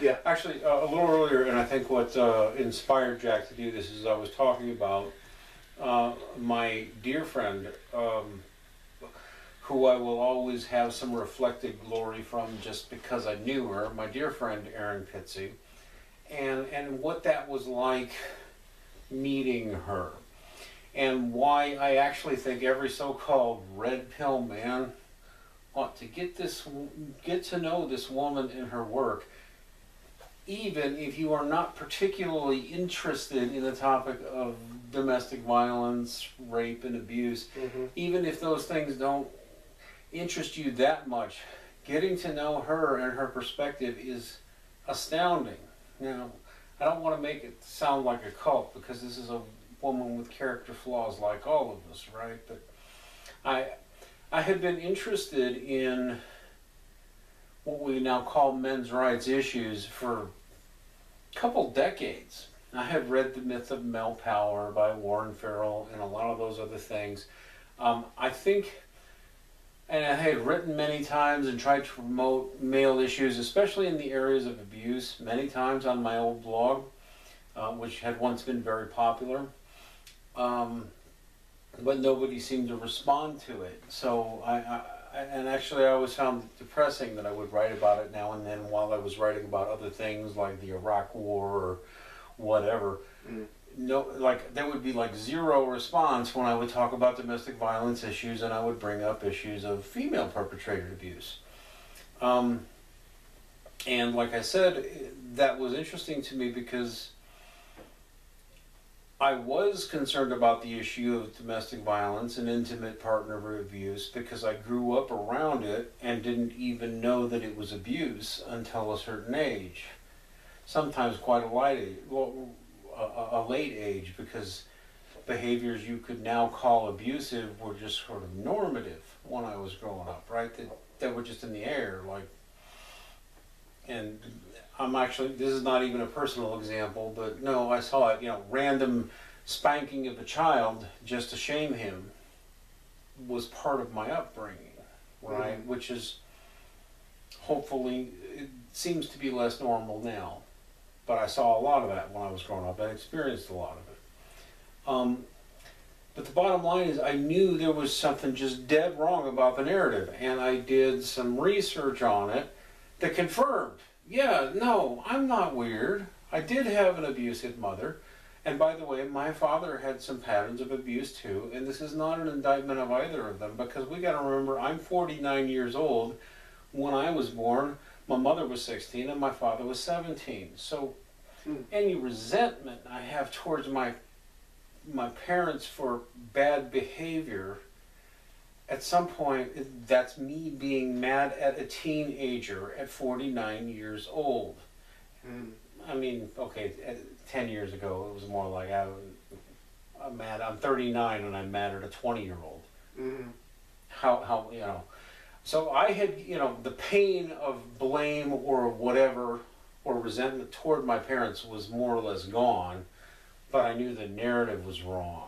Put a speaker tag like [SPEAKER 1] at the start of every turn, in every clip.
[SPEAKER 1] Yeah.
[SPEAKER 2] Actually, a little earlier, and I think what inspired Jack to do this is I was talking about my dear friend, who I will always have some reflected glory from just because I knew her, my dear friend Erin Pitsey, and what that was like meeting her, and why I actually think every so-called red pill man ought to get to know this woman and her work, even if you are not particularly interested in the topic of domestic violence, rape, and abuse. Even if those things don't interest you that much, getting to know her and her perspective is astounding. Now, I don't want to make it sound like a cult, because this is a woman with character flaws like all of us, right? But I had been interested in what we now call men's rights issues for a couple decades. I had read The Myth of Male Power by Warren Farrell and a lot of those other things. I think, and I had written many times and tried to promote male issues, especially in the areas of abuse, many times on my old blog, which had once been very popular. But nobody seemed to respond to it. So and actually I always found it depressing that I would write about it now and then while I was writing about other things like the Iraq War or whatever. No, like there would be like zero response when I would talk about domestic violence issues, and I would bring up issues of female perpetrated abuse. And like I said, that was interesting to me because I was concerned about the issue of domestic violence and intimate partner abuse because I grew up around it and didn't even know that it was abuse until a certain age. Sometimes quite a late age, because behaviors you could now call abusive were just sort of normative when I was growing up, right? That were just in the air, like. And I'm actually, this is not even a personal example, but no, I saw it, random spanking of a child just to shame him was part of my upbringing, right? Which is, hopefully, it seems to be less normal now. But I saw a lot of that when I was growing up and experienced a lot of it. But the bottom line is I knew there was something just dead wrong about the narrative, and I did some research on it that confirmed, yeah, no, I'm not weird. I did have an abusive mother. And by the way, my father had some patterns of abuse too, and this is not an indictment of either of them, because we got to remember I'm 49 years old. When I was born, my mother was 16 and my father was 17. So any resentment I have towards my parents for bad behavior, at some point, that's me being mad at a teenager at 49 years old. I mean, okay, 10 years ago, it was more like I'm mad. I'm 39 and I'm mad at a 20-year-old. How. So I had, the pain of blame or whatever, or resentment toward my parents was more or less gone, but I knew the narrative was wrong.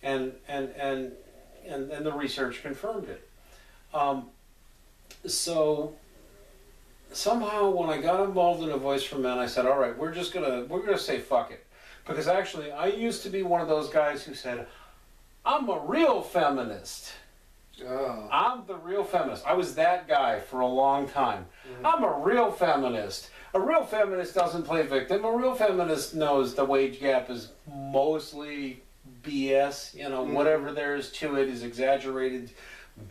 [SPEAKER 2] And the research confirmed it. So somehow when I got involved in A Voice for Men, I said, all right, we're gonna say fuck it. Because actually I used to be one of those guys who said, I'm a real feminist. I'm the real feminist. I was that guy for a long time. I'm a real feminist. A real feminist doesn't play victim. A real feminist knows the wage gap is mostly BS. Whatever there is to it is exaggerated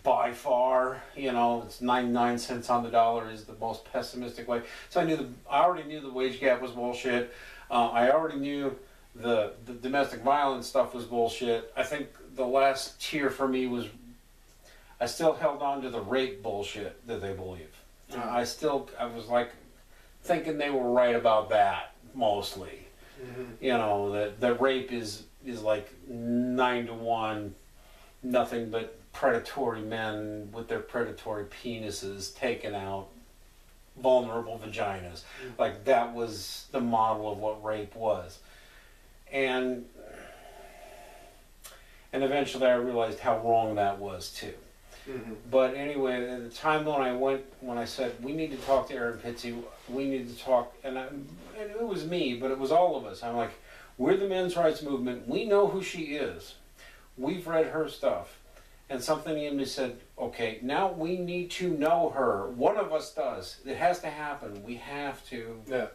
[SPEAKER 2] by far. It's 99 cents on the dollar is the most pessimistic way. So I already knew the wage gap was bullshit. I already knew the domestic violence stuff was bullshit. I think the last tier for me was, I still held on to the rape bullshit that they believe. I was like thinking they were right about that mostly. That rape is like 9 to 1, nothing but predatory men with their predatory penises taking out vulnerable vaginas. Like that was the model of what rape was. And eventually I realized how wrong that was too. But anyway, at the time when I said, we need to talk to Erin Pizzey, we need to talk, and it was me, but it was all of us. I'm like, we're the men's rights movement. We know who she is. We've read her stuff. And something in me said, okay, now we need to know her. One of us does. It has to happen. We have to.
[SPEAKER 1] Yeah.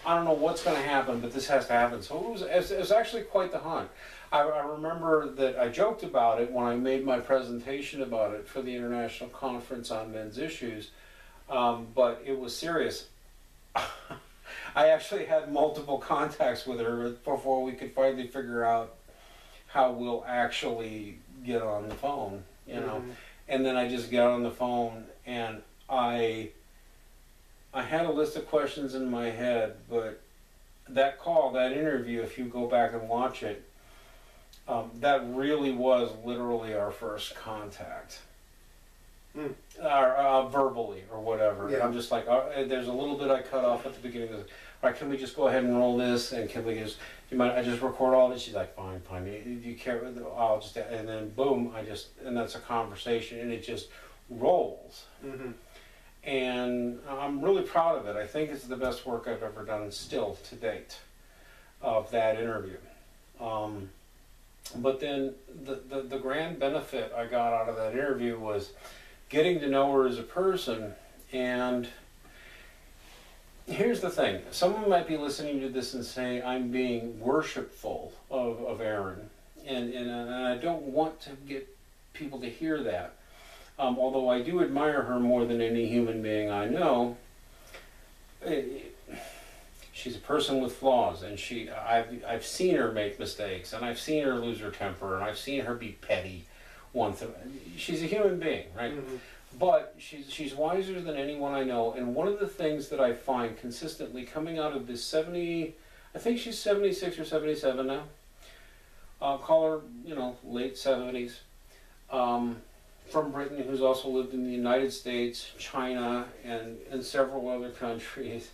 [SPEAKER 2] I don't know what's going to happen, but this has to happen. So it was actually quite the hunt. I remember that I joked about it when I made my presentation about it for the International Conference on Men's Issues, but it was serious. I actually had multiple contacts with her before we could finally figure out how we'll actually get on the phone, you know. And then I just got on the phone, and I had a list of questions in my head, but that call, that interview, if you go back and watch it, that really was literally our first contact. Verbally or whatever.
[SPEAKER 1] Yeah.
[SPEAKER 2] I'm just like, there's a little bit I cut off at the beginning. All right, can we just go ahead and roll this? And can we just, I just record all this? She's like, fine. Do you care? I'll just, and then boom, and that's a conversation, and it just rolls. And I'm really proud of it. I think it's the best work I've ever done still to date of that interview. But then the grand benefit I got out of that interview was getting to know her as a person. And here's the thing. Someone might be listening to this and say, I'm being worshipful of Erin. And I don't want to get people to hear that. Although I do admire her more than any human being I know. She's a person with flaws, and I've seen her make mistakes, and I've seen her lose her temper, and I've seen her be petty. She's a human being, right? But she's wiser than anyone I know. And one of the things that I find consistently coming out of this I think she's 76 or 77 now. Call her, late 70s. From Britain, who's also lived in the United States, China, and several other countries,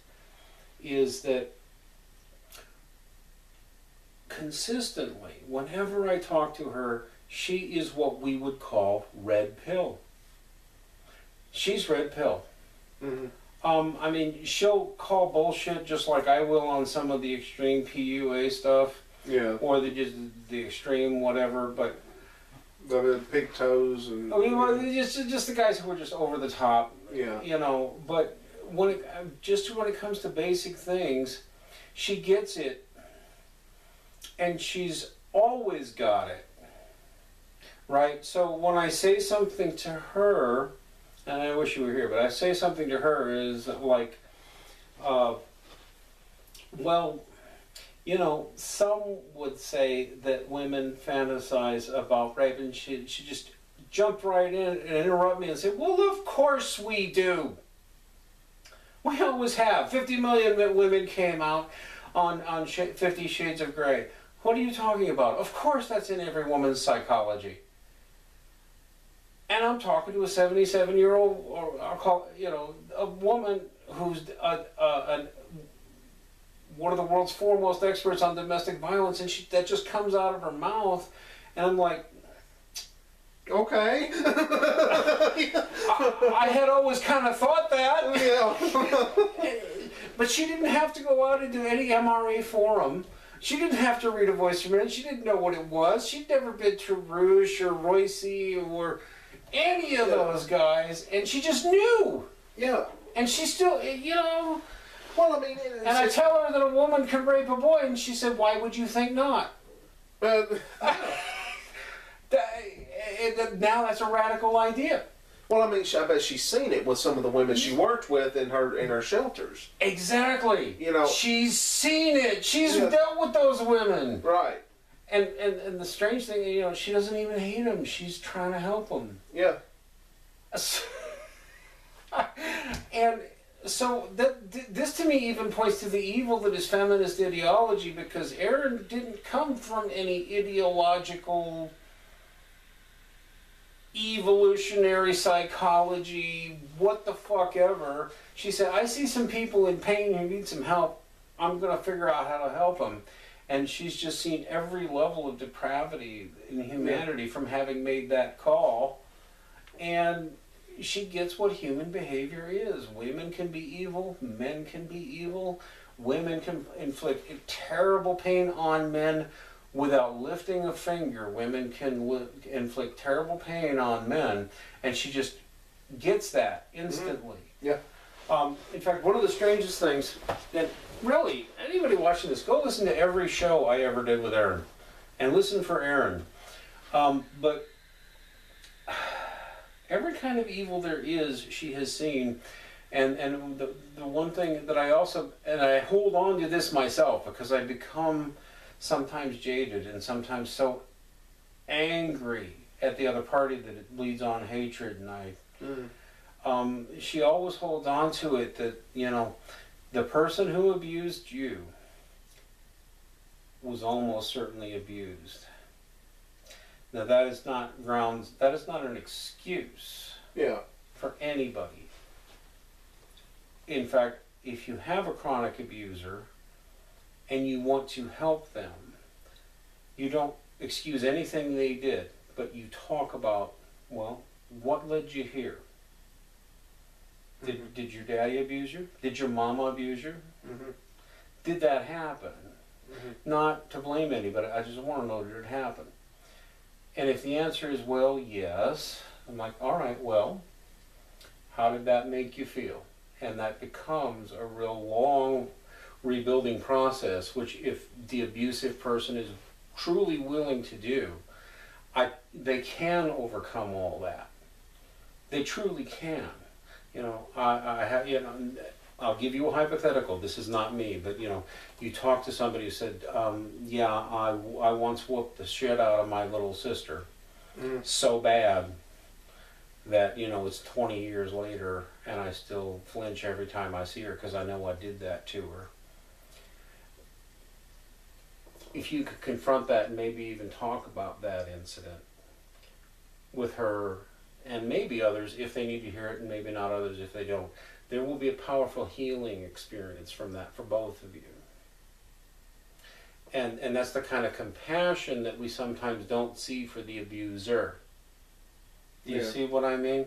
[SPEAKER 2] is that consistently, whenever I talk to her, she is what we would call red pill. She's red pill. I mean, she'll call bullshit just like I will on some of the extreme PUA stuff.
[SPEAKER 1] Yeah. Or
[SPEAKER 2] the extreme whatever, but
[SPEAKER 1] the big toes and
[SPEAKER 2] just the guys who are just over the top.
[SPEAKER 1] Yeah.
[SPEAKER 2] But when it comes to basic things, she gets it, and she's always got it. Right? So when I say something to her, and I wish you were here, but I say something to her is like, some would say that women fantasize about rape, and she just jumped right in and interrupt me and said, well, of course we do. We always have. 50 million women came out on 50 Shades of Grey. What are you talking about? Of course that's in every woman's psychology. And I'm talking to a 77-year-old, or I'll call, a woman who's one of the world's foremost experts on domestic violence, and that just comes out of her mouth, and I'm like,
[SPEAKER 1] okay.
[SPEAKER 2] I had always kind of thought that.
[SPEAKER 1] Yeah.
[SPEAKER 2] But she didn't have to go out into any MRA forum. She didn't have to read A Voice for Men. She didn't know what it was. She'd never been to Roosh or Royce or any of those guys, and she just knew.
[SPEAKER 1] Yeah.
[SPEAKER 2] And she still,
[SPEAKER 1] Well, I mean,
[SPEAKER 2] and I tell her that a woman can rape a boy, and she said, "Why would you think not?"
[SPEAKER 1] Yeah.
[SPEAKER 2] Now that's a radical idea.
[SPEAKER 1] Well, I mean, I bet she's seen it with some of the women she worked with in her shelters.
[SPEAKER 2] Exactly. She's seen it. She's dealt with those women.
[SPEAKER 1] Right.
[SPEAKER 2] And the strange thing, she doesn't even hate them. She's trying to help them.
[SPEAKER 1] Yeah.
[SPEAKER 2] And so this to me even points to the evil that is feminist ideology, because Erin didn't come from any ideological evolutionary psychology, what the fuck ever. She said, I see some people in pain who need some help. I'm going to figure out how to help them. And she's just seen every level of depravity in humanity from having made that call. And she gets what human behavior is. Women can be evil, men can be evil, women can inflict terrible pain on men without lifting a finger. Women can inflict terrible pain on men, and she just gets that instantly.
[SPEAKER 1] Yeah.
[SPEAKER 2] In fact, one of the strangest things, and really, anybody watching this, go listen to every show I ever did with Erin, and listen for Erin. But every kind of evil there is, she has seen. And the one thing that I also, and I hold on to this myself because I become sometimes jaded and sometimes so angry at the other party that it leads on hatred, and she always holds on to it that, you know, the person who abused you was almost certainly abused. Now that is not grounds, that is not an excuse for anybody. In fact, if you have a chronic abuser and you want to help them, you don't excuse anything they did, but you talk about, well, what led you here? Did your daddy abuse you? Did your mama abuse you? Did that happen? Not to blame anybody, I just want to know, did it happen? And if the answer is, well, yes, I'm like, all right, well, how did that make you feel? And that becomes a real long rebuilding process, which if the abusive person is truly willing to do, they can overcome all that. They truly can. You know, I have, you know, I'll give you a hypothetical. This is not me, but you know, you talk to somebody who said, yeah, I once whooped the shit out of my little sister so bad that, you know, it's 20 years later and I still flinch every time I see her because I know I did that to her. If you could confront that and maybe even talk about that incident with her and maybe others if they need to hear it and maybe not others if they don't, there will be a powerful healing experience from that for both of you. And that's the kind of compassion that we sometimes don't see for the abuser. Do you see what I mean?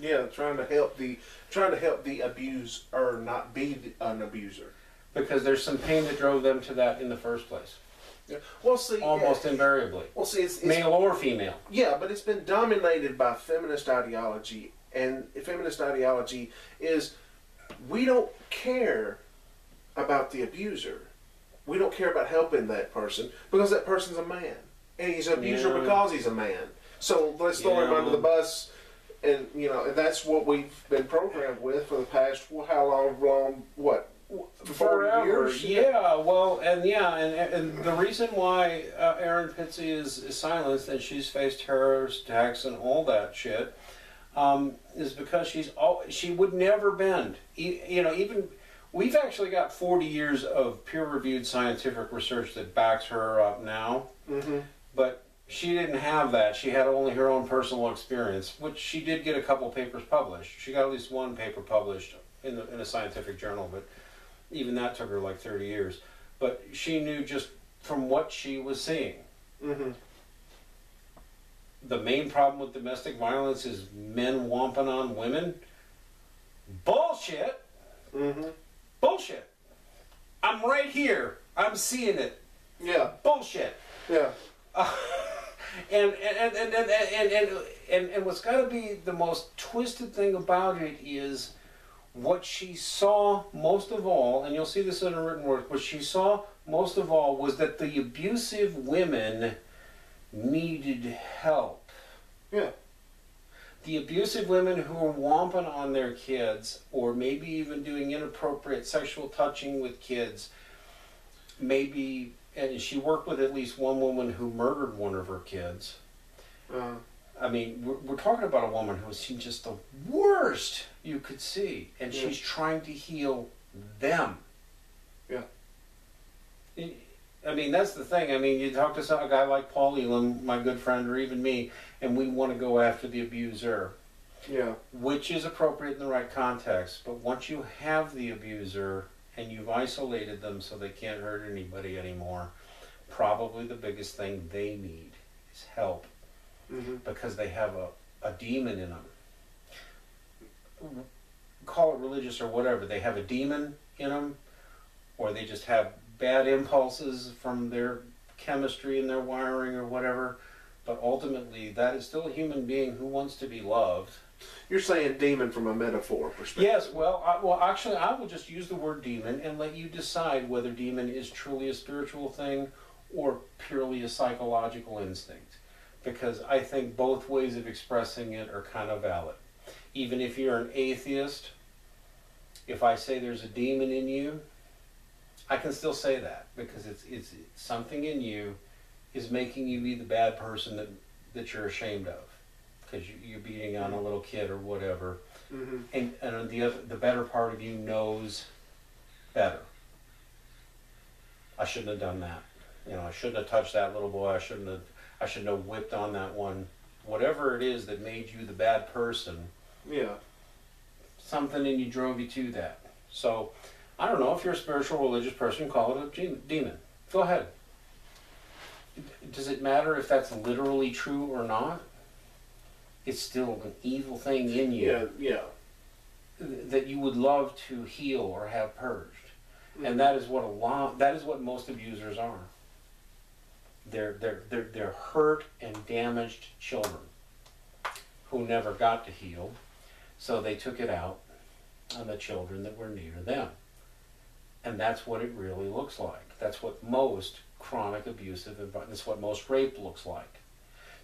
[SPEAKER 1] Yeah, trying to help the abuser not be an abuser.
[SPEAKER 2] Because there's some pain that drove them to that in the first place.
[SPEAKER 1] Yeah. Well, see,
[SPEAKER 2] almost invariably.
[SPEAKER 1] Well, see, it's
[SPEAKER 2] male or female.
[SPEAKER 1] Yeah, but it's been dominated by feminist ideology, and feminist ideology is we don't care about the abuser. We don't care about helping that person because that person's a man, and he's an abuser because he's a man. So let's throw him under the bus, and you know, and that's what we've been programmed with for the past how long? What?
[SPEAKER 2] Forever. Yeah. Well, and the reason why Erin Pizzey is silenced and she's faced terrorist attacks and all that shit is because she would never bend. You know, even we've actually got 40 years of peer-reviewed scientific research that backs her up now, but she didn't have that. She had only her own personal experience, which she did get a couple papers published. She got at least one paper published in a scientific journal, but even that took her like 30 years. But she knew just from what she was seeing. The main problem with domestic violence is men womping on women. Bullshit. Bullshit. I'm right here. I'm seeing it.
[SPEAKER 1] Yeah.
[SPEAKER 2] Bullshit.
[SPEAKER 1] Yeah.
[SPEAKER 2] And what's got to be the most twisted thing about it is what she saw most of all, and you'll see this in her written work, what she saw most of all was that the abusive women needed help.
[SPEAKER 1] Yeah.
[SPEAKER 2] The abusive women who were womping on their kids, or maybe even doing inappropriate sexual touching with kids, maybe, and she worked with at least one woman who murdered one of her kids. I mean, we're talking about a woman who's seen just the worst you could see, and she's trying to heal them.
[SPEAKER 1] Yeah.
[SPEAKER 2] I mean, that's the thing. I mean, you talk to a guy like Paul Elam, my good friend, or even me, and we want to go after the abuser.
[SPEAKER 1] Yeah.
[SPEAKER 2] Which is appropriate in the right context. But once you have the abuser and you've isolated them so they can't hurt anybody anymore, probably the biggest thing they need is help. Because they have a demon in them. Call it religious or whatever. They have a demon in them, or they just have bad impulses from their chemistry and their wiring or whatever. But ultimately, that is still a human being who wants to be loved.
[SPEAKER 1] You're saying demon from a metaphor perspective.
[SPEAKER 2] Yes, well, actually, I will just use the word demon and let you decide whether demon is truly a spiritual thing or purely a psychological instinct. Because I think both ways of expressing it are kind of valid. Even if you're an atheist, if I say there's a demon in you, I can still say that because it's something in you is making you be the bad person that you're ashamed of because you're beating on a little kid or whatever. Mm-hmm. And the better part of you knows better. I shouldn't have done that. You know, I shouldn't have touched that little boy. I shouldn't have whipped on that one. Whatever it is that made you the bad person.
[SPEAKER 1] Yeah.
[SPEAKER 2] Something in you drove you to that. So, I don't know if you're a spiritual, religious person, call it a demon. Go ahead. Does it matter if that's literally true or not? It's still an evil thing in you.
[SPEAKER 1] Yeah.
[SPEAKER 2] That you would love to heal or have purged. Mm-hmm. And that is what most abusers are. They're hurt and damaged children who never got to heal, so they took it out on the children that were near them. And that's what it really looks like. That's what most chronic abusive environment, that's what most rape looks like.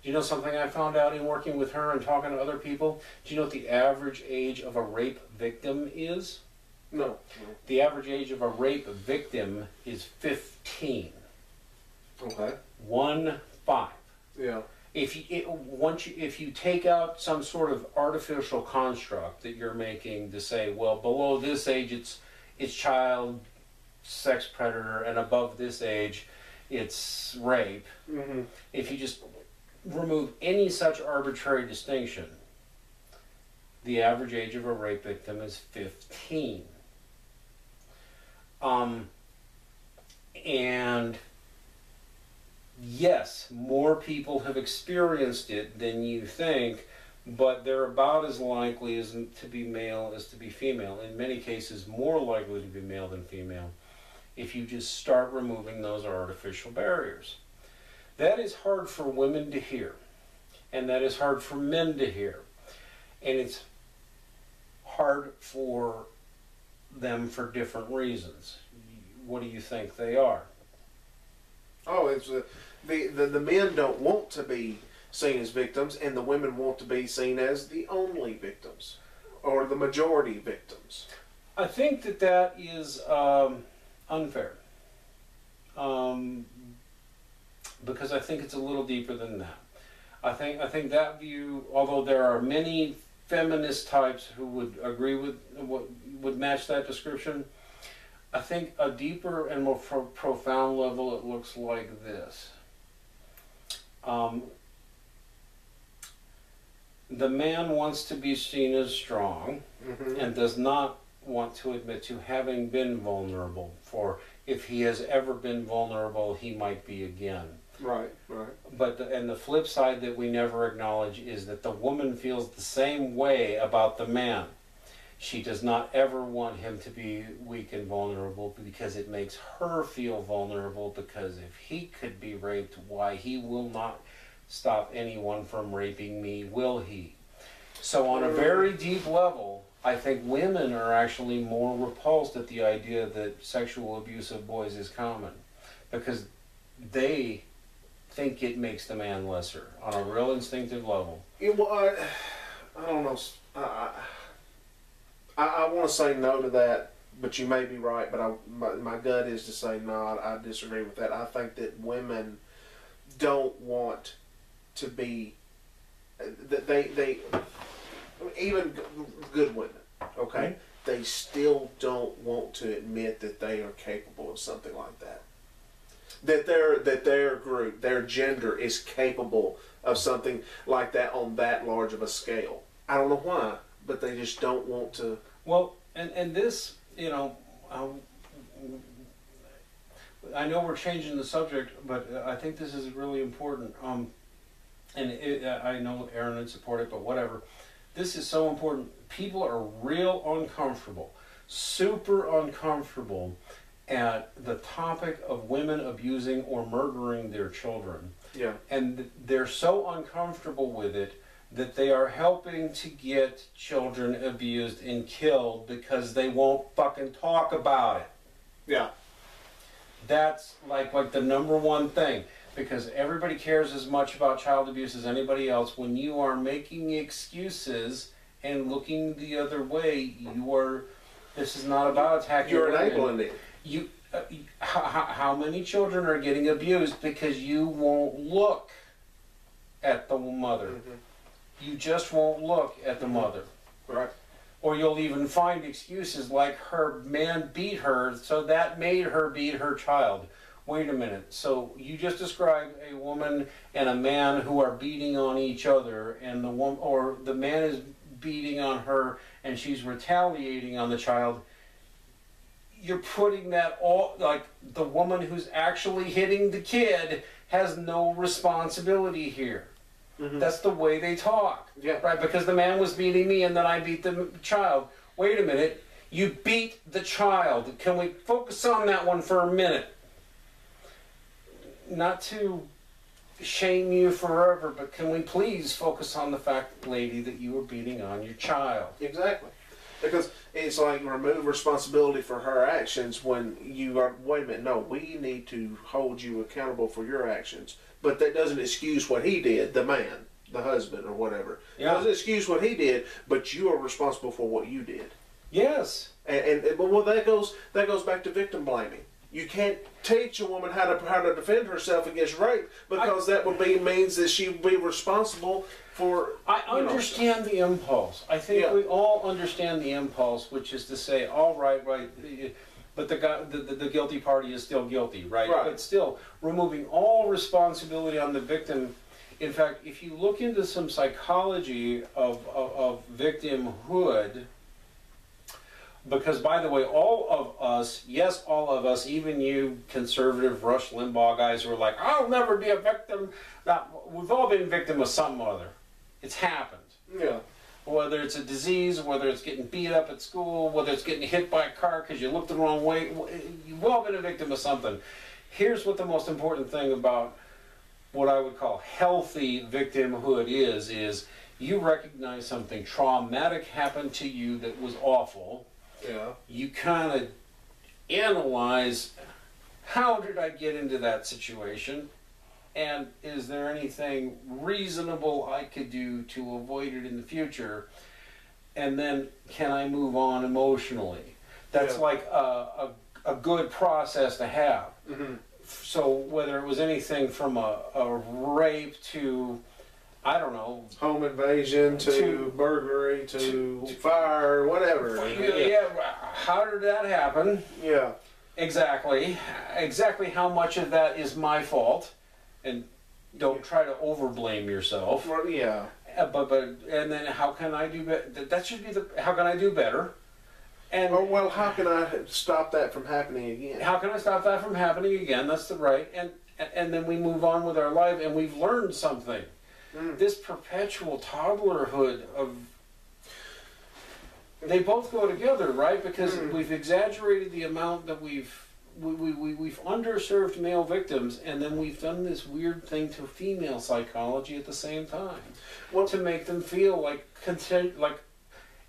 [SPEAKER 2] Do you know something I found out in working with her and talking to other people? Do you know what the average age of a rape victim is?
[SPEAKER 1] No.
[SPEAKER 2] The average age of a rape victim is 15.
[SPEAKER 1] Okay.
[SPEAKER 2] 1-5.
[SPEAKER 1] Yeah.
[SPEAKER 2] If you take out some sort of artificial construct that you're making to say, well, below this age it's child sex predator, and above this age it's rape. Mm-hmm. If you just remove any such arbitrary distinction, the average age of a rape victim is 15. And yes, more people have experienced it than you think, but they're about as likely as to be male as to be female. In many cases, more likely to be male than female if you just start removing those artificial barriers. That is hard for women to hear, and that is hard for men to hear. And it's hard for them for different reasons. What do you think they are?
[SPEAKER 1] Oh, it's the men don't want to be seen as victims, and the women want to be seen as the only victims, or the majority victims.
[SPEAKER 2] I think that is unfair, because I think it's a little deeper than that. I think that view, although there are many feminist types who would agree with what would match that description, I think a deeper and more profound level, it looks like this. The man wants to be seen as strong, mm-hmm. and does not want to admit to having been vulnerable, for if he has ever been vulnerable, he might be again.
[SPEAKER 1] Right.
[SPEAKER 2] But the flip side that we never acknowledge is that the woman feels the same way about the man. She does not ever want him to be weak and vulnerable because it makes her feel vulnerable, because if he could be raped, why, he will not stop anyone from raping me, will he? So on a very deep level, I think women are actually more repulsed at the idea that sexual abuse of boys is common, because they think it makes the man lesser on a real instinctive level.
[SPEAKER 1] I don't know. I want to say no to that, but you may be right. But my gut is to say no. I disagree with that. I think that women don't want to be. They even good women. Okay, mm-hmm. They still don't want to admit that they are capable of something like that. That their group, their gender, is capable of something like that on that large of a scale. I don't know why, but they just don't want to.
[SPEAKER 2] Well, and this, I know we're changing the subject, but I think this is really important. and I know Aaron would support it, but whatever. This is so important. People are real uncomfortable, super uncomfortable at the topic of women abusing or murdering their children.
[SPEAKER 1] Yeah.
[SPEAKER 2] And they're so uncomfortable with it that they are helping to get children abused and killed because they won't fucking talk about it.
[SPEAKER 1] Yeah.
[SPEAKER 2] That's like the number one thing, because everybody cares as much about child abuse as anybody else. When you are making excuses and looking the other way, this is not about attacking
[SPEAKER 1] You're
[SPEAKER 2] women.
[SPEAKER 1] enabling it.
[SPEAKER 2] How many children are getting abused because you won't look at the mother?
[SPEAKER 1] Mm-hmm.
[SPEAKER 2] You just won't look at the mother.
[SPEAKER 1] Right.
[SPEAKER 2] Or you'll even find excuses like her man beat her, so that made her beat her child. Wait a minute. So you just described a woman and a man who are beating on each other, and the man is beating on her and she's retaliating on the child. You're putting that all, like, the woman who's actually hitting the kid has no responsibility here.
[SPEAKER 1] Mm-hmm.
[SPEAKER 2] That's the way they talk.
[SPEAKER 1] Yeah.
[SPEAKER 2] Right? Because the man was beating me and then I beat the child. Wait a minute. You beat the child. Can we focus on that one for a minute? Not to shame you forever, but can we please focus on the fact, lady, that you were beating on your child?
[SPEAKER 1] Exactly. Because it's like remove responsibility for her actions when you are, wait a minute, no, we need to hold you accountable for your actions. But that doesn't excuse what he did, the man, the husband, or whatever.
[SPEAKER 2] Yeah.
[SPEAKER 1] It doesn't excuse what he did, but you are responsible for what you did.
[SPEAKER 2] Yes.
[SPEAKER 1] But well, that goes back to victim blaming. You can't teach a woman how to defend herself against rape because that would means that she would be responsible for.
[SPEAKER 2] I understand the impulse. I think we all understand the impulse, which is to say, all right, but the guilty party is still guilty, right? But still, removing all responsibility on the victim. In fact, if you look into some psychology of victimhood. Because, by the way, all of us, yes, all of us, even you conservative Rush Limbaugh guys who are like, I'll never be a victim. Now, we've all been victim of something or other. It's happened.
[SPEAKER 1] Yeah.
[SPEAKER 2] Whether it's a disease, whether it's getting beat up at school, whether it's getting hit by a car because you looked the wrong way. You've all been a victim of something. Here's what the most important thing about what I would call healthy victimhood is you recognize something traumatic happened to you that was awful.
[SPEAKER 1] Yeah.
[SPEAKER 2] You kind of analyze, how did I get into that situation? And is there anything reasonable I could do to avoid it in the future? And then can I move on emotionally? That's like a good process to have.
[SPEAKER 1] Mm-hmm.
[SPEAKER 2] So whether it was anything from a rape to, I don't know,
[SPEAKER 1] home invasion to burglary to fire, whatever.
[SPEAKER 2] Yeah, how did that happen?
[SPEAKER 1] Yeah.
[SPEAKER 2] Exactly how much of that is my fault, and don't try to overblame yourself.
[SPEAKER 1] Well, yeah.
[SPEAKER 2] But and then how can I do better? That should be how can I do better? And
[SPEAKER 1] well, how can I stop that from happening again?
[SPEAKER 2] How can I stop that from happening again? That's the right. And then we move on with our life, and we've learned something. This perpetual toddlerhood of, they both go together, right? Because we've exaggerated the amount that we've underserved male victims, and then we've done this weird thing to female psychology at the same time, to make them feel like content, like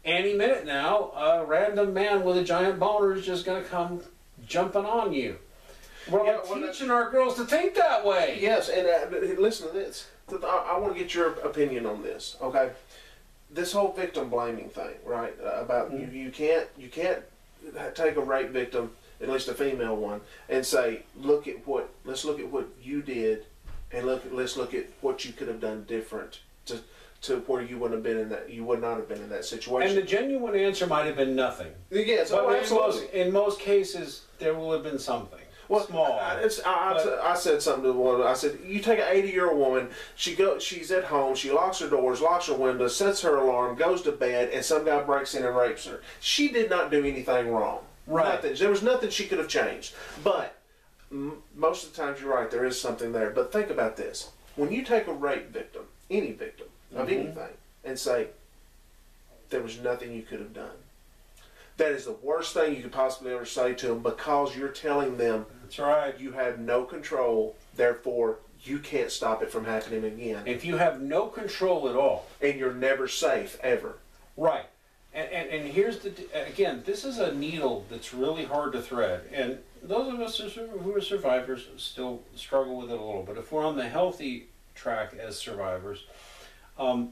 [SPEAKER 2] any minute now, a random man with a giant boner is just going to come jumping on you. We're teaching our girls to think that way.
[SPEAKER 1] Yes, and listen to this. I want to get your opinion on this, okay? This whole victim blaming thing, right? About you can't take a rape victim, at least a female one, and say, let's look at what you did, and let's look at what you could have done different to where you wouldn't have been in that, you would not have been in that situation.
[SPEAKER 2] And the genuine answer might have been nothing.
[SPEAKER 1] Yes,
[SPEAKER 2] but
[SPEAKER 1] absolutely.
[SPEAKER 2] In most cases, there will have been something.
[SPEAKER 1] Well,
[SPEAKER 2] small.
[SPEAKER 1] I said something to one. I said, you take an 80-year-old woman. She's at home. She locks her doors, locks her windows, sets her alarm, goes to bed, and some guy breaks in and rapes her. She did not do anything wrong.
[SPEAKER 2] Right.
[SPEAKER 1] Nothing. There was nothing she could have changed. But most of the times, you're right. There is something there. But think about this: when you take a rape victim any victim of anything, and say, there was nothing you could have done. That is the worst thing you could possibly ever say to them, because you're telling them,
[SPEAKER 2] that's right,
[SPEAKER 1] you have no control, therefore you can't stop it from happening again.
[SPEAKER 2] If you have no control at all.
[SPEAKER 1] And you're never safe, ever.
[SPEAKER 2] Right. And here's the, again, this is a needle that's really hard to thread. And those of us who are survivors still struggle with it a little bit. If we're on the healthy track as survivors, what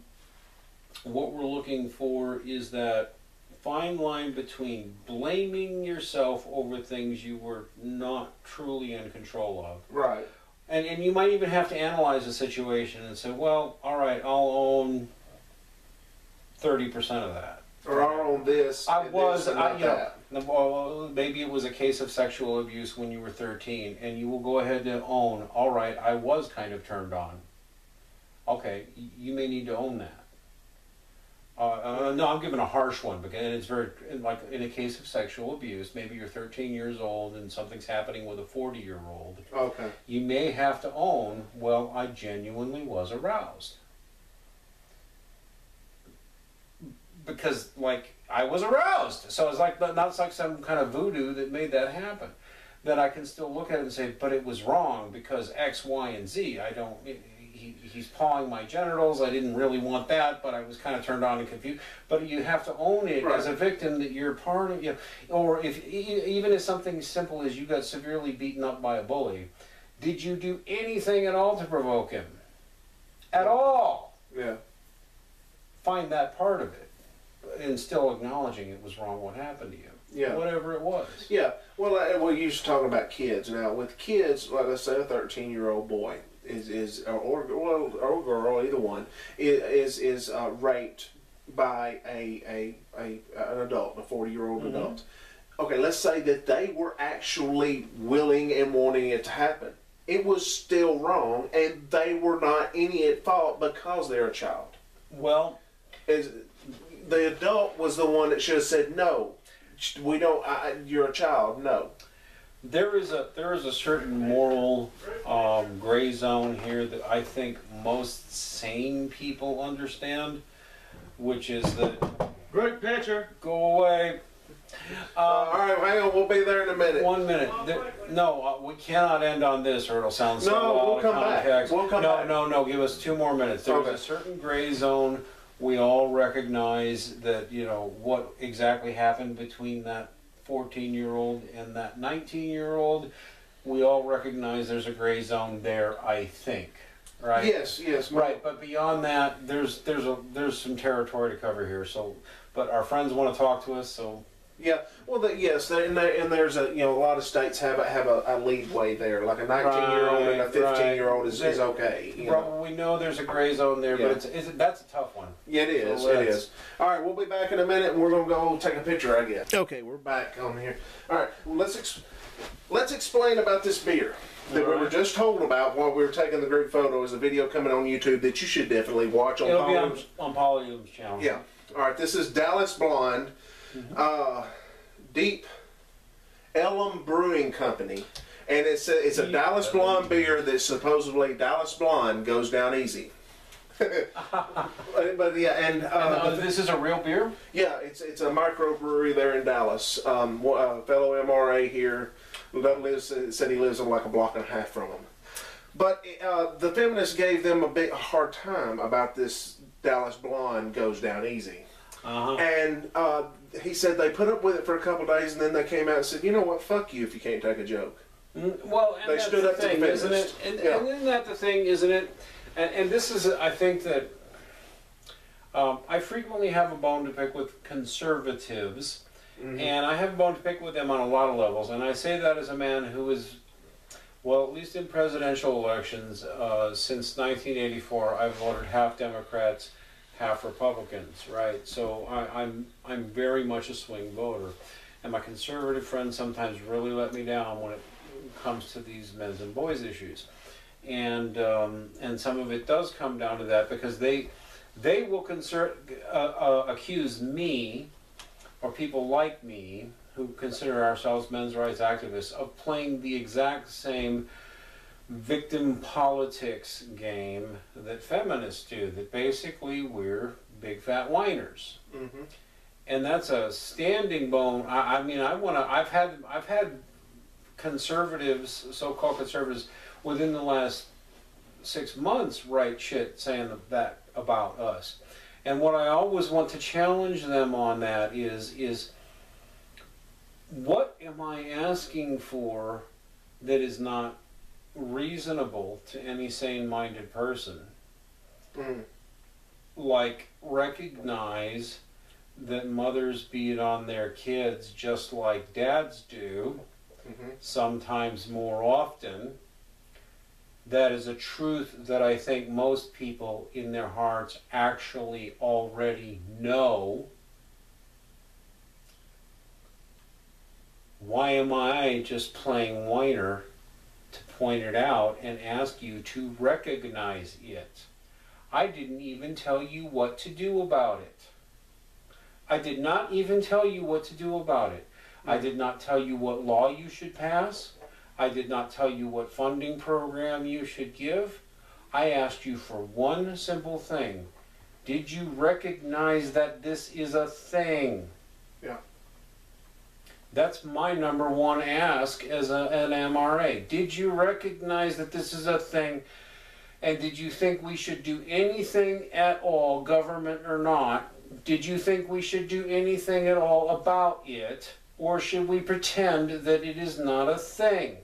[SPEAKER 2] we're looking for is that fine line between blaming yourself over things you were not truly in control of.
[SPEAKER 1] Right.
[SPEAKER 2] And you might even have to analyze the situation and say, well, all right, I'll own 30% of that.
[SPEAKER 1] Or I'll own this.
[SPEAKER 2] Well, maybe it was a case of sexual abuse when you were 13, and you will go ahead and own, all right, I was kind of turned on. Okay, you may need to own that. No, I'm giving a harsh one, because it's very, like in a case of sexual abuse, maybe you're 13 years old and something's happening with a 40-year-old.
[SPEAKER 1] Okay.
[SPEAKER 2] You may have to own, well, I genuinely was aroused. Because, like, I was aroused. So it's like, not like some kind of voodoo that made that happen. That I can still look at it and say, but it was wrong because X, Y, and Z. He's pawing my genitals. I didn't really want that, but I was kind of turned on and confused. But you have to own it as a victim, that you're part of, or even if something simple as you got severely beaten up by a bully, did you do anything at all to provoke him? At all?
[SPEAKER 1] Yeah.
[SPEAKER 2] Find that part of it, and still acknowledging it was wrong what happened to you.
[SPEAKER 1] Yeah.
[SPEAKER 2] Whatever it was.
[SPEAKER 1] Yeah. Well, you're just talking about kids. Now, with kids, like let's say a 13-year-old boy or girl, either one, is raped by an adult, a 40-year-old adult. Okay, let's say that they were actually willing and wanting it to happen. It was still wrong, and they were not any at fault because they're a child.
[SPEAKER 2] Well,
[SPEAKER 1] the adult was the one that should have said, no, we don't, you're a child, no.
[SPEAKER 2] There is a certain moral gray zone here that I think most sane people understand, which is that,
[SPEAKER 3] great picture,
[SPEAKER 2] go away.
[SPEAKER 1] All right, hang on, we'll be there in a minute.
[SPEAKER 2] 1 minute. We cannot end on this, or it'll sound so
[SPEAKER 1] we'll
[SPEAKER 2] out
[SPEAKER 1] come
[SPEAKER 2] of context.
[SPEAKER 1] back. We'll come back.
[SPEAKER 2] No, give us 2 more minutes. There's a certain gray zone. We all recognize that, what exactly happened between that 14-year-old and that 19-year-old. We all recognize there's a gray zone there, I think. Right?
[SPEAKER 1] Yes.
[SPEAKER 2] Right, but beyond that, there's some territory to cover here. So, but our friends want to talk to us, so.
[SPEAKER 1] Yeah, well, yes, and there's a lot of states have a leadway there, like a 19-year-old and a 15-year-old is okay.
[SPEAKER 2] We know there's a gray zone there, but that's a tough one.
[SPEAKER 1] Yeah, it is. It is. All right, we'll be back in a minute, and we're gonna go take a picture, I guess. Okay, we're back on here. All right, well, let's explain about this beer that we were just told about while we were taking the group photo. Is a video coming on YouTube that you should definitely watch on
[SPEAKER 2] Polyum's channel.
[SPEAKER 1] Yeah. All right, this is Dallas Blonde. Deep Ellum Brewing Company, and it's a Dallas Blonde beer that supposedly Dallas Blonde goes down easy. but yeah, and
[SPEAKER 2] this is a real beer.
[SPEAKER 1] Yeah, it's a microbrewery there in Dallas. A fellow MRA here said he lives like a block and a half from them. But the feminists gave them a bit hard time about this Dallas Blonde goes down easy. And he said they put up with it for a couple days, and then they came out and said, you know what, fuck you if you can't take a joke.
[SPEAKER 2] Well, and
[SPEAKER 1] they
[SPEAKER 2] that's
[SPEAKER 1] stood
[SPEAKER 2] the
[SPEAKER 1] up
[SPEAKER 2] thing,
[SPEAKER 1] to the
[SPEAKER 2] isn't it? And isn't that the thing, isn't it? And this is, I think that I frequently have a bone to pick with conservatives, and I have a bone to pick with them on a lot of levels, and I say that as a man who is, well, at least in presidential elections, since 1984, I've voted half Democrats, half Republicans, right? So I'm very much a swing voter, and my conservative friends sometimes really let me down when it comes to these men's and boys issues, and some of it does come down to that, because they will accuse me, or people like me who consider ourselves men's rights activists, of playing the exact same victim politics game that feminists do, that basically we're big fat whiners.
[SPEAKER 1] Mm-hmm.
[SPEAKER 2] And that's a standing bone. I mean, I've had conservatives, so-called conservatives, within the last 6 months write shit saying that about us. And what I always want to challenge them on that is what am I asking for that is not reasonable to any sane-minded person?
[SPEAKER 1] Mm-hmm.
[SPEAKER 2] Like, recognize that mothers beat on their kids just like dads do,
[SPEAKER 1] Mm-hmm.
[SPEAKER 2] sometimes more often. That is a truth that I think most people in their hearts actually already know. Why am I just playing whiner to point it out and ask you to recognize it? I didn't even tell you what to do about it. I did not even tell you what to do about it. I did not tell you what law you should pass. I did not tell you what funding program you should give. I asked you for one simple thing. Did you recognize that this is a thing?
[SPEAKER 1] Yeah.
[SPEAKER 2] That's my number one ask as an MRA. Did you recognize that this is a thing? And did you think we should do anything at all, government or not? Did you think we should do anything at all about it? Or should we pretend that it is not a thing?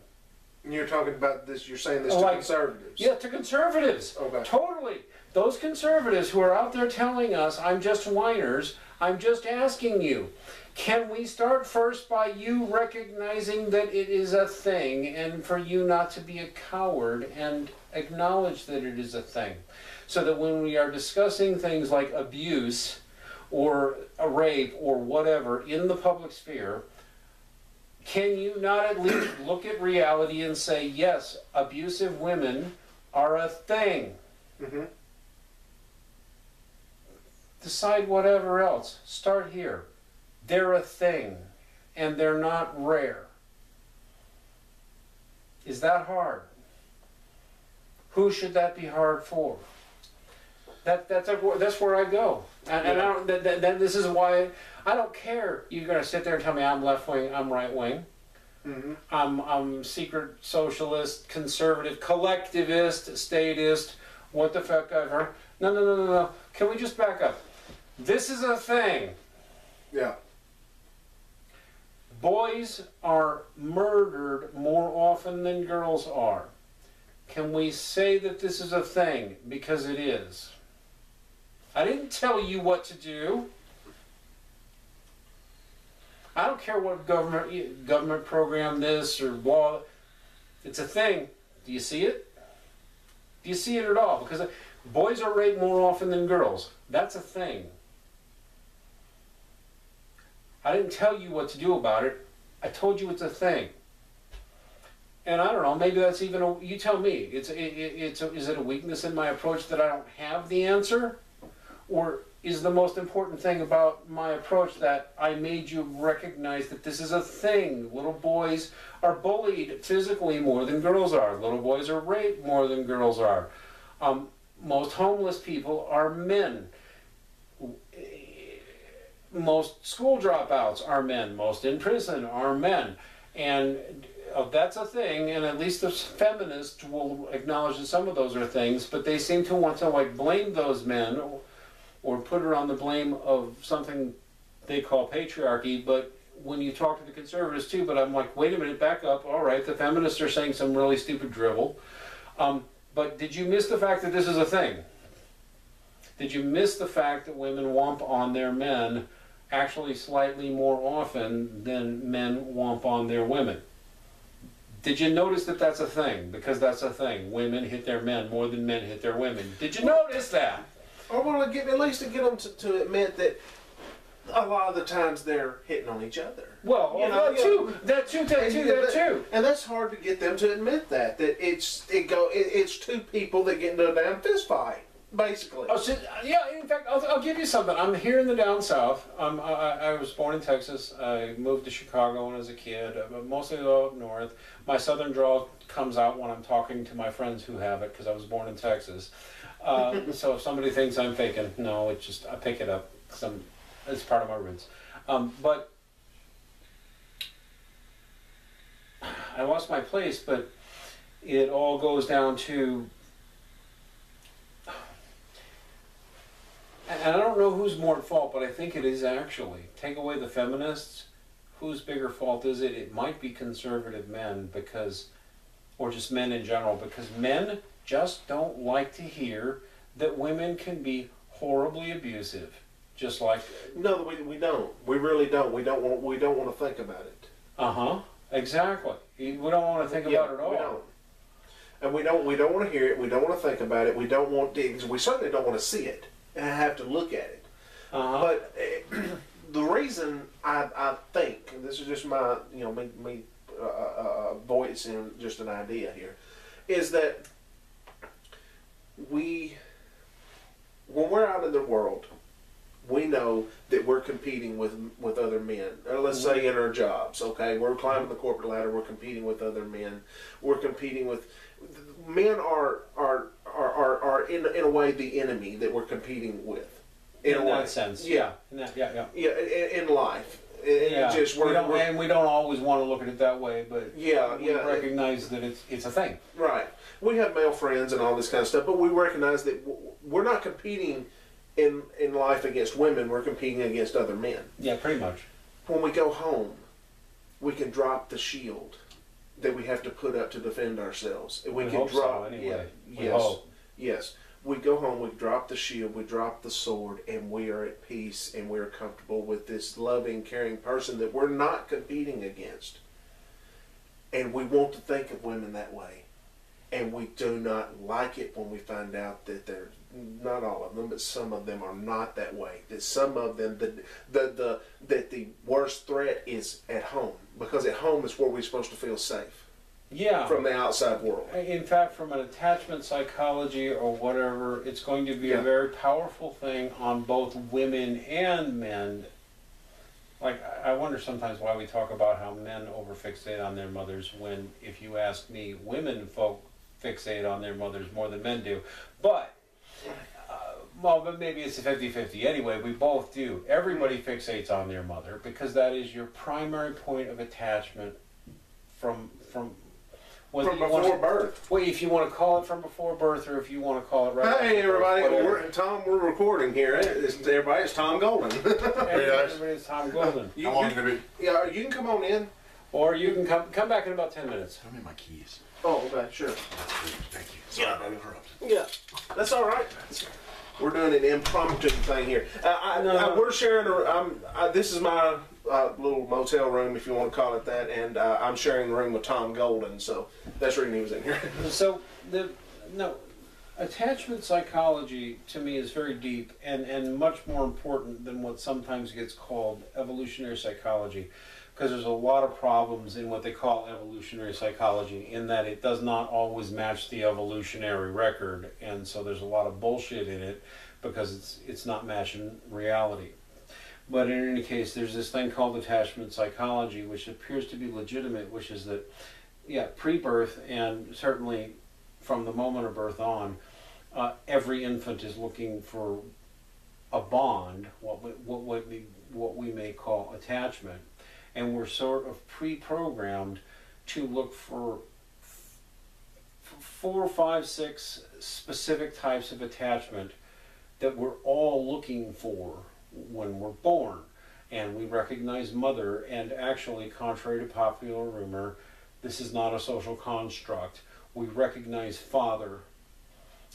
[SPEAKER 1] And you're talking about this, you're saying this to
[SPEAKER 2] Like,
[SPEAKER 1] conservatives.
[SPEAKER 2] Yeah, to conservatives.
[SPEAKER 1] Okay.
[SPEAKER 2] Totally. Those conservatives who are out there telling us, I'm just whiners, I'm just asking you, can we start first by you recognizing that it is a thing, and for you not to be a coward and acknowledge that it is a thing? So that when we are discussing things like abuse or a rape or whatever in the public sphere, can you not at least look at reality and say, yes, abusive women are a thing?
[SPEAKER 1] Mm-hmm.
[SPEAKER 2] Decide whatever else. Start here. They're a thing, and they're not rare. Is that hard? Who should that be hard for? That's where I go, and I don't. This is why I don't care. You're gonna sit there and tell me I'm left wing, I'm right wing.
[SPEAKER 1] Mm-hmm.
[SPEAKER 2] I'm secret socialist, conservative, collectivist, statist, what the fuck ever. No. Can we just back up? This is a thing.
[SPEAKER 1] Yeah.
[SPEAKER 2] Boys are murdered more often than girls are. Can we say that this is a thing? Because it is. I didn't tell you what to do. I don't care what government program this or law. It's a thing. Do you see it? Do you see it at all? Because boys are raped more often than girls. That's a thing. I didn't tell you what to do about it. I told you it's a thing. And I don't know, maybe that's even a, you tell me. Is it a weakness in my approach that I don't have the answer? Or is the most important thing about my approach that I made you recognize that this is a thing? Little boys are bullied physically more than girls are. Little boys are raped more than girls are. Most homeless people are men. Most school dropouts are men. Most in prison are men. And that's a thing, and at least the feminists will acknowledge that some of those are things, but they seem to want to like blame those men or put it on the blame of something they call patriarchy. But when you talk to the conservatives too, but I'm like, wait a minute, back up. All right, the feminists are saying some really stupid drivel. But did you miss the fact that this is a thing? Did you miss the fact that women womp on their men actually slightly more often than men womp on their women? Did you notice that that's a thing? Because that's a thing. Women hit their men more than men hit their women. Did you notice that?
[SPEAKER 1] Or well, at least to get them to admit that a lot of the times they're hitting on each other.
[SPEAKER 2] Well, that too.
[SPEAKER 1] And that's hard to get them to admit that it's two people that get into a damn fist fight. basically.
[SPEAKER 2] Oh, so, yeah, in fact, I'll give you something. I'm here in the down south. I was born in Texas. I moved to Chicago when I was a kid, but mostly up north. My southern drawl comes out when I'm talking to my friends who have it because I was born in Texas. So if somebody thinks I'm faking, no, it's just I pick it up. It's part of my roots. But I lost my place, but it all goes down to, and I don't know who's more at fault, but I think it is actually. Take away the feminists, whose bigger fault is it? It might be conservative men or just men in general, because men just don't like to hear that women can be horribly abusive. Just like...
[SPEAKER 1] No, we don't. We really don't. We don't want to think about it.
[SPEAKER 2] Exactly. We don't want to think about it at all.
[SPEAKER 1] We don't. And we don't want to hear it. We don't want to think about it. We don't want to... We certainly don't want to see it and have to look at it. But the reason I think, and this is just my, me voicing just an idea here, is that when we're out in the world, we know that we're competing with other men. Let's say in our jobs, okay? We're climbing the corporate ladder, we're competing with other men. We're competing with... Men are in a way the enemy that we're competing with.
[SPEAKER 2] In that sense.
[SPEAKER 1] Yeah.
[SPEAKER 2] Yeah.
[SPEAKER 1] In life.
[SPEAKER 2] And we don't always want to look at it that way, but we recognize that it's a thing.
[SPEAKER 1] Right. We have male friends and all this kind of stuff, but we recognize that we're not competing in life against women, we're competing against other men.
[SPEAKER 2] Yeah, pretty much.
[SPEAKER 1] When we go home, we can drop the shield that we have to put up to defend ourselves.
[SPEAKER 2] We can drop so, anyway.
[SPEAKER 1] Yes. We go home, we drop the shield, we drop the sword, and we are at peace, and we're comfortable with this loving, caring person that we're not competing against. And we want to think of women that way. And we do not like it when we find out that they're, not all of them, but some of them are not that way. That some of them, that the worst threat is at home. Because at home is where we're supposed to feel safe.
[SPEAKER 2] Yeah.
[SPEAKER 1] From the outside world.
[SPEAKER 2] In fact, from an attachment psychology or whatever, it's going to be a very powerful thing on both women and men. Like, I wonder sometimes why we talk about how men overfixate on their mothers when, if you ask me, women folk fixate on their mothers more than men do. But, but maybe it's a 50-50. Anyway, we both do. Everybody fixates on their mother because that is your primary point of attachment from
[SPEAKER 1] before birth.
[SPEAKER 2] Well, if you want to call it from before birth, or if you want to call it right.
[SPEAKER 1] Hey, everybody! We're recording here. Everybody, it's Tom Golden.
[SPEAKER 2] Everybody's Tom Golden.
[SPEAKER 3] How long can it be?
[SPEAKER 1] Yeah, you can come on in,
[SPEAKER 2] or you can come back in about 10 minutes.
[SPEAKER 3] Tell me my keys.
[SPEAKER 1] Oh, okay, sure.
[SPEAKER 3] Thank you. Sorry about interrupting.
[SPEAKER 1] Yeah, that's all right. We're doing an impromptu thing here. We're sharing. This is my little motel room, if you want to call it that, and I'm sharing the room with Tom Golden, so that's the reason he was in here.
[SPEAKER 2] So attachment psychology to me is very deep and much more important than what sometimes gets called evolutionary psychology, because there's a lot of problems in what they call evolutionary psychology in that it does not always match the evolutionary record, and so there's a lot of bullshit in it because it's not matching reality. But in any case, there's this thing called attachment psychology, which appears to be legitimate, which is that, pre-birth and certainly from the moment of birth on, every infant is looking for a bond, what we may call attachment. And we're sort of pre-programmed to look for 4, 5, 6 specific types of attachment that we're all looking for when we're born. And we recognize mother, and actually, contrary to popular rumor, this is not a social construct. We recognize father.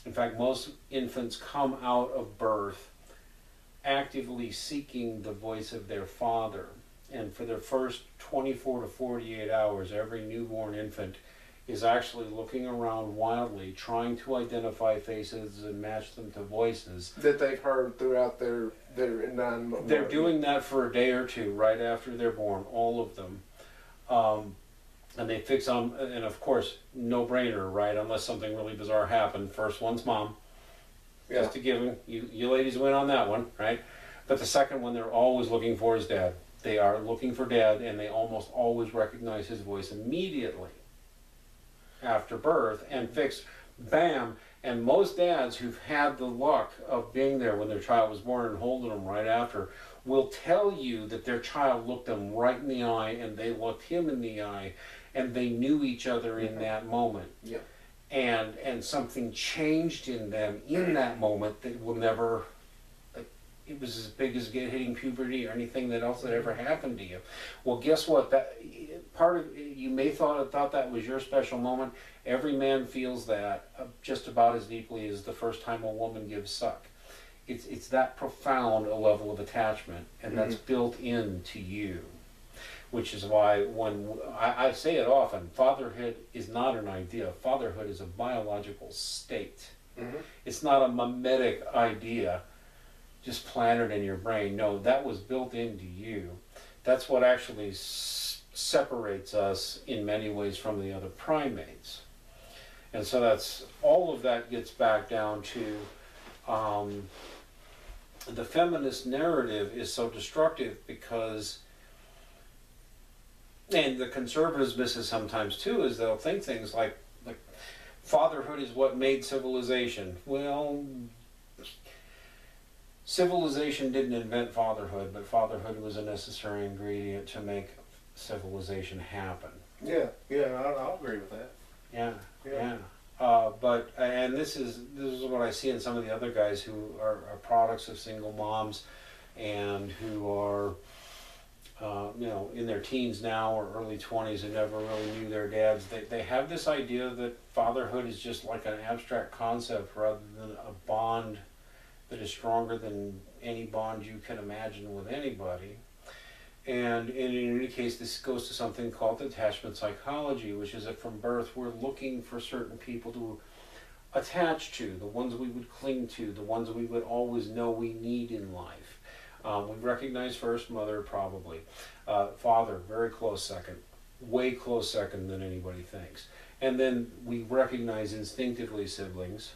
[SPEAKER 2] In fact, most infants come out of birth actively seeking the voice of their father. And for the first 24 to 48 hours, every newborn infant is actually looking around wildly, trying to identify faces and match them to voices
[SPEAKER 1] that they've heard throughout their 9 months.
[SPEAKER 2] They're doing that for a day or two right after they're born, all of them. And they fix on, and of course, no brainer, right? Unless something really bizarre happened. First one's mom.
[SPEAKER 1] Yeah.
[SPEAKER 2] Just to give him, you ladies win on that one, right? But the second one they're always looking for is dad. They are looking for dad, and they almost always recognize his voice immediately after birth and fix, bam. And most dads who've had the luck of being there when their child was born and holding them right after will tell you that their child looked them right in the eye and they looked him in the eye and they knew each other in that moment.
[SPEAKER 1] Yeah.
[SPEAKER 2] And something changed in them in that moment that will never, it was as big as hitting puberty or anything that else that ever happened to you. Well, guess what? That part of you may thought that was your special moment. Every man feels that just about as deeply as the first time a woman gives suck. It's that profound a level of attachment, and that's built into you. Which is why when I say it often, fatherhood is not an idea. Fatherhood is a biological state. It's not a mimetic idea just planted in your brain. No, that was built into you. That's what actually separates us in many ways from the other primates. And so that's, all of that gets back down to the feminist narrative is so destructive because, and the conservatives miss it sometimes too, is they'll think things like fatherhood is what made civilization. Well, civilization didn't invent fatherhood, but fatherhood was a necessary ingredient to make civilization happen.
[SPEAKER 1] Yeah, I'll agree with that.
[SPEAKER 2] Yeah. And this is what I see in some of the other guys who are products of single moms and who are in their teens now or early 20s and never really knew their dads. They have this idea that fatherhood is just like an abstract concept rather than a bond that is stronger than any bond you can imagine with anybody. And in any case, this goes to something called attachment psychology, which is that from birth we're looking for certain people to attach to, the ones we would cling to, the ones we would always know we need in life. We recognize first mother, probably. Father, very close second. Way close second than anybody thinks. And then we recognize instinctively siblings.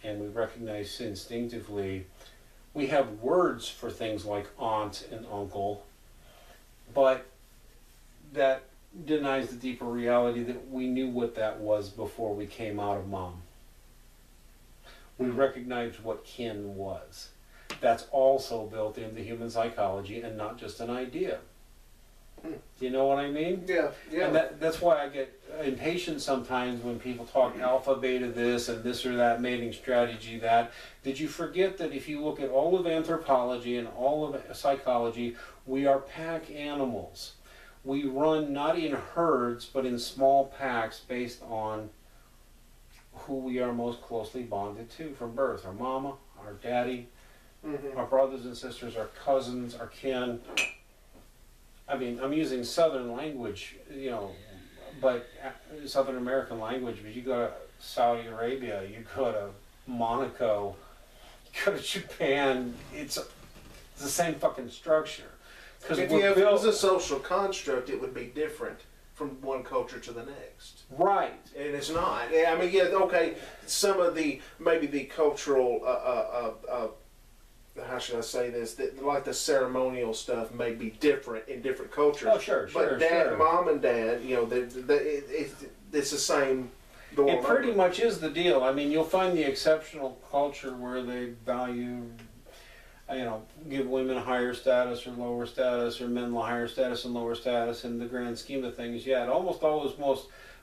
[SPEAKER 2] And we recognize instinctively, we have words for things like aunt and uncle, but that denies the deeper reality that we knew what that was before we came out of mom. We recognized what kin was. That's also built into human psychology and not just an idea. Do you know what I mean?
[SPEAKER 1] Yeah.
[SPEAKER 2] And that's why I get impatient sometimes when people talk alpha, beta this, and this or that, mating strategy that. Did you forget that if you look at all of anthropology and all of psychology, we are pack animals. We run not in herds, but in small packs based on who we are most closely bonded to from birth. Our mama, our daddy, our brothers and sisters, our cousins, our kin. I mean, I'm using Southern language, but Southern American language, but you go to Saudi Arabia, you go to Monaco, you go to Japan, it's the same fucking structure.
[SPEAKER 1] Because if it was a social construct, it would be different from one culture to the next.
[SPEAKER 2] Right.
[SPEAKER 1] And it's not. I mean, okay, some of maybe the cultural, how should I say this? Like the ceremonial stuff may be different in different cultures.
[SPEAKER 2] Oh, sure.
[SPEAKER 1] But mom and dad, it's the same.
[SPEAKER 2] It pretty much is the deal. I mean, you'll find the exceptional culture where they value, give women a higher status or lower status, or men a higher status and lower status. In the grand scheme of things, yeah, it almost always,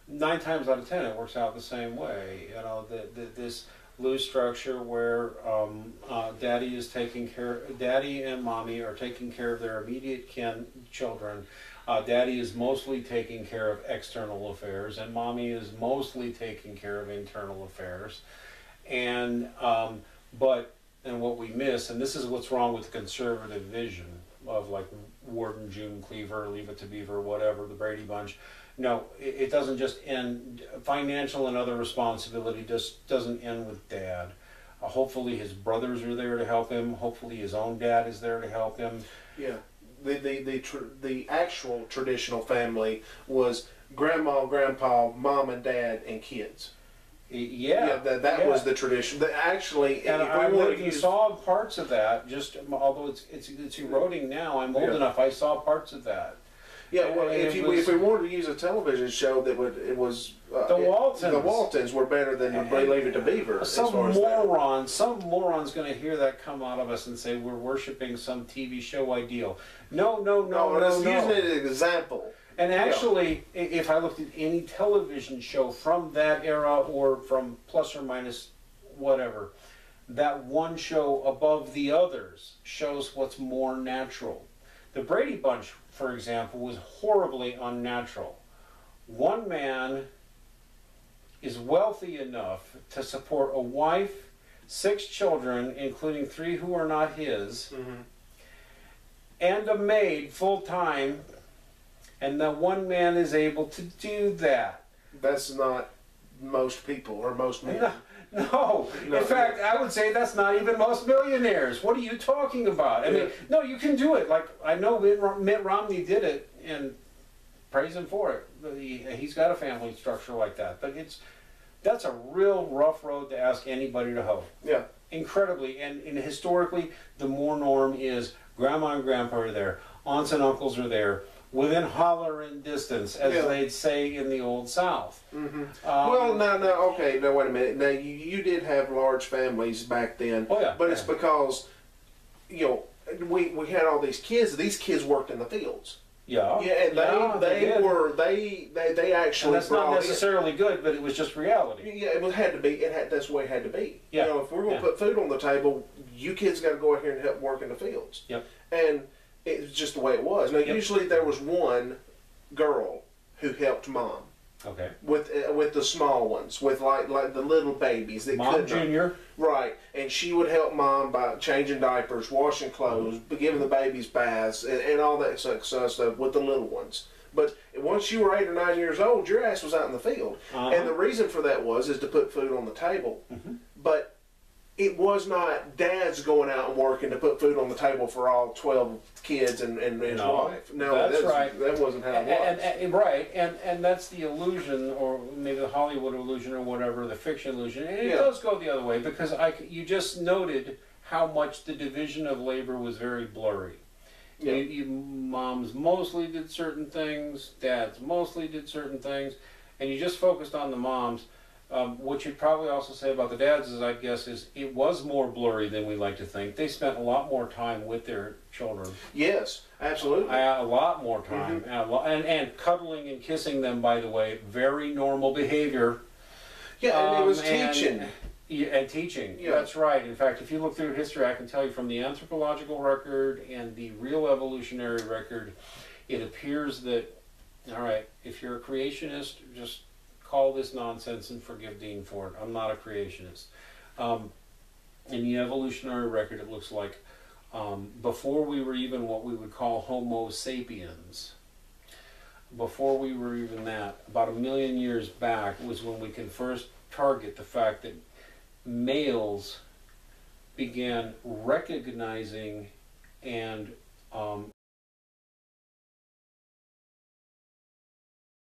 [SPEAKER 2] 9 times out of 10, it works out the same way. This loose structure where daddy and mommy are taking care of their immediate children. Daddy is mostly taking care of external affairs, and mommy is mostly taking care of internal affairs. And what we miss, and this is what's wrong with the conservative vision of like Warden, June Cleaver, Leave It to Beaver, whatever, the Brady Bunch. No, it doesn't just end, financial and other responsibility just doesn't end with dad. Hopefully his brothers are there to help him. Hopefully his own dad is there to help him.
[SPEAKER 1] Yeah, the actual traditional family was grandma, grandpa, mom and dad, and kids.
[SPEAKER 2] Yeah,
[SPEAKER 1] that was the tradition. Actually,
[SPEAKER 2] and
[SPEAKER 1] if
[SPEAKER 2] I
[SPEAKER 1] we want
[SPEAKER 2] lived
[SPEAKER 1] to
[SPEAKER 2] and
[SPEAKER 1] use,
[SPEAKER 2] saw parts of that. Just although it's eroding now, I'm old enough. I saw parts of that.
[SPEAKER 1] yeah, well,
[SPEAKER 2] And
[SPEAKER 1] if we wanted to use a television show that was
[SPEAKER 2] The Waltons.
[SPEAKER 1] the Waltons were better than Leave It to Beaver.
[SPEAKER 2] Some moron's going to hear that come out of us and say we're worshiping some TV show ideal. No.
[SPEAKER 1] Using it as an example.
[SPEAKER 2] And actually, if I looked at any television show from that era or from plus or minus whatever, that one show above the others shows what's more natural. The Brady Bunch, for example, was horribly unnatural. One man is wealthy enough to support a wife, 6 children, including 3 who are not his, and a maid full-time, and that one man is able to do that.
[SPEAKER 1] That's not most people or most men.
[SPEAKER 2] No. In fact, I would say that's not even most millionaires. What are you talking about? I mean, no, you can do it. Like, I know Mitt Romney did it, and praise him for it. He's got a family structure like that. But that's a real rough road to ask anybody to hoe.
[SPEAKER 1] Yeah.
[SPEAKER 2] Incredibly. And historically, the more norm is grandma and grandpa are there. Aunts and uncles are there. Within holler and distance, as they'd say in the Old South.
[SPEAKER 1] Well, no, okay, no, wait a minute. Now, you did have large families back then, but it's because, we had all these kids. These kids worked in the fields.
[SPEAKER 2] Yeah,
[SPEAKER 1] and they actually.
[SPEAKER 2] And that's not necessarily good, but it was just reality.
[SPEAKER 1] Yeah, it had to be. That's the way it had to be.
[SPEAKER 2] Yeah.
[SPEAKER 1] If we're going to put food on the table, you kids got to go out here and help work in the fields.
[SPEAKER 2] Yep.
[SPEAKER 1] And it was just the way it was. Now, usually there was one girl who helped mom.
[SPEAKER 2] Okay.
[SPEAKER 1] With the small ones, with like the little babies that
[SPEAKER 2] Mom Junior.
[SPEAKER 1] Right, and she would help mom by changing diapers, washing clothes, giving the babies baths, and all that stuff with the little ones. But once you were 8 or 9 years old, your ass was out in the field, and the reason for that is to put food on the table. But it was not dad's going out and working to put food on the table for all 12 kids and his wife. No,
[SPEAKER 2] that's right.
[SPEAKER 1] That wasn't how it was.
[SPEAKER 2] Right, and that's the illusion, or maybe the Hollywood illusion or whatever, the fiction illusion. And it does go the other way, because you just noted how much the division of labor was very blurry. Yeah. Moms mostly did certain things, dads mostly did certain things, and you just focused on the moms. What you'd probably also say about the dads is, I guess, is it was more blurry than we like to think. They spent a lot more time with their children.
[SPEAKER 1] Yes, absolutely.
[SPEAKER 2] A lot more time. And cuddling and kissing them, by the way, very normal behavior.
[SPEAKER 1] Yeah, and it was teaching.
[SPEAKER 2] And teaching, that's right. In fact, if you look through history, I can tell you from the anthropological record and the real evolutionary record, it appears that, all right, if you're a creationist, just call this nonsense and forgive Dean for it. I'm not a creationist. In the evolutionary record, it looks like before we were even what we would call Homo sapiens, before we were even that, about 1 million years back was when we can first target the fact that males began recognizing and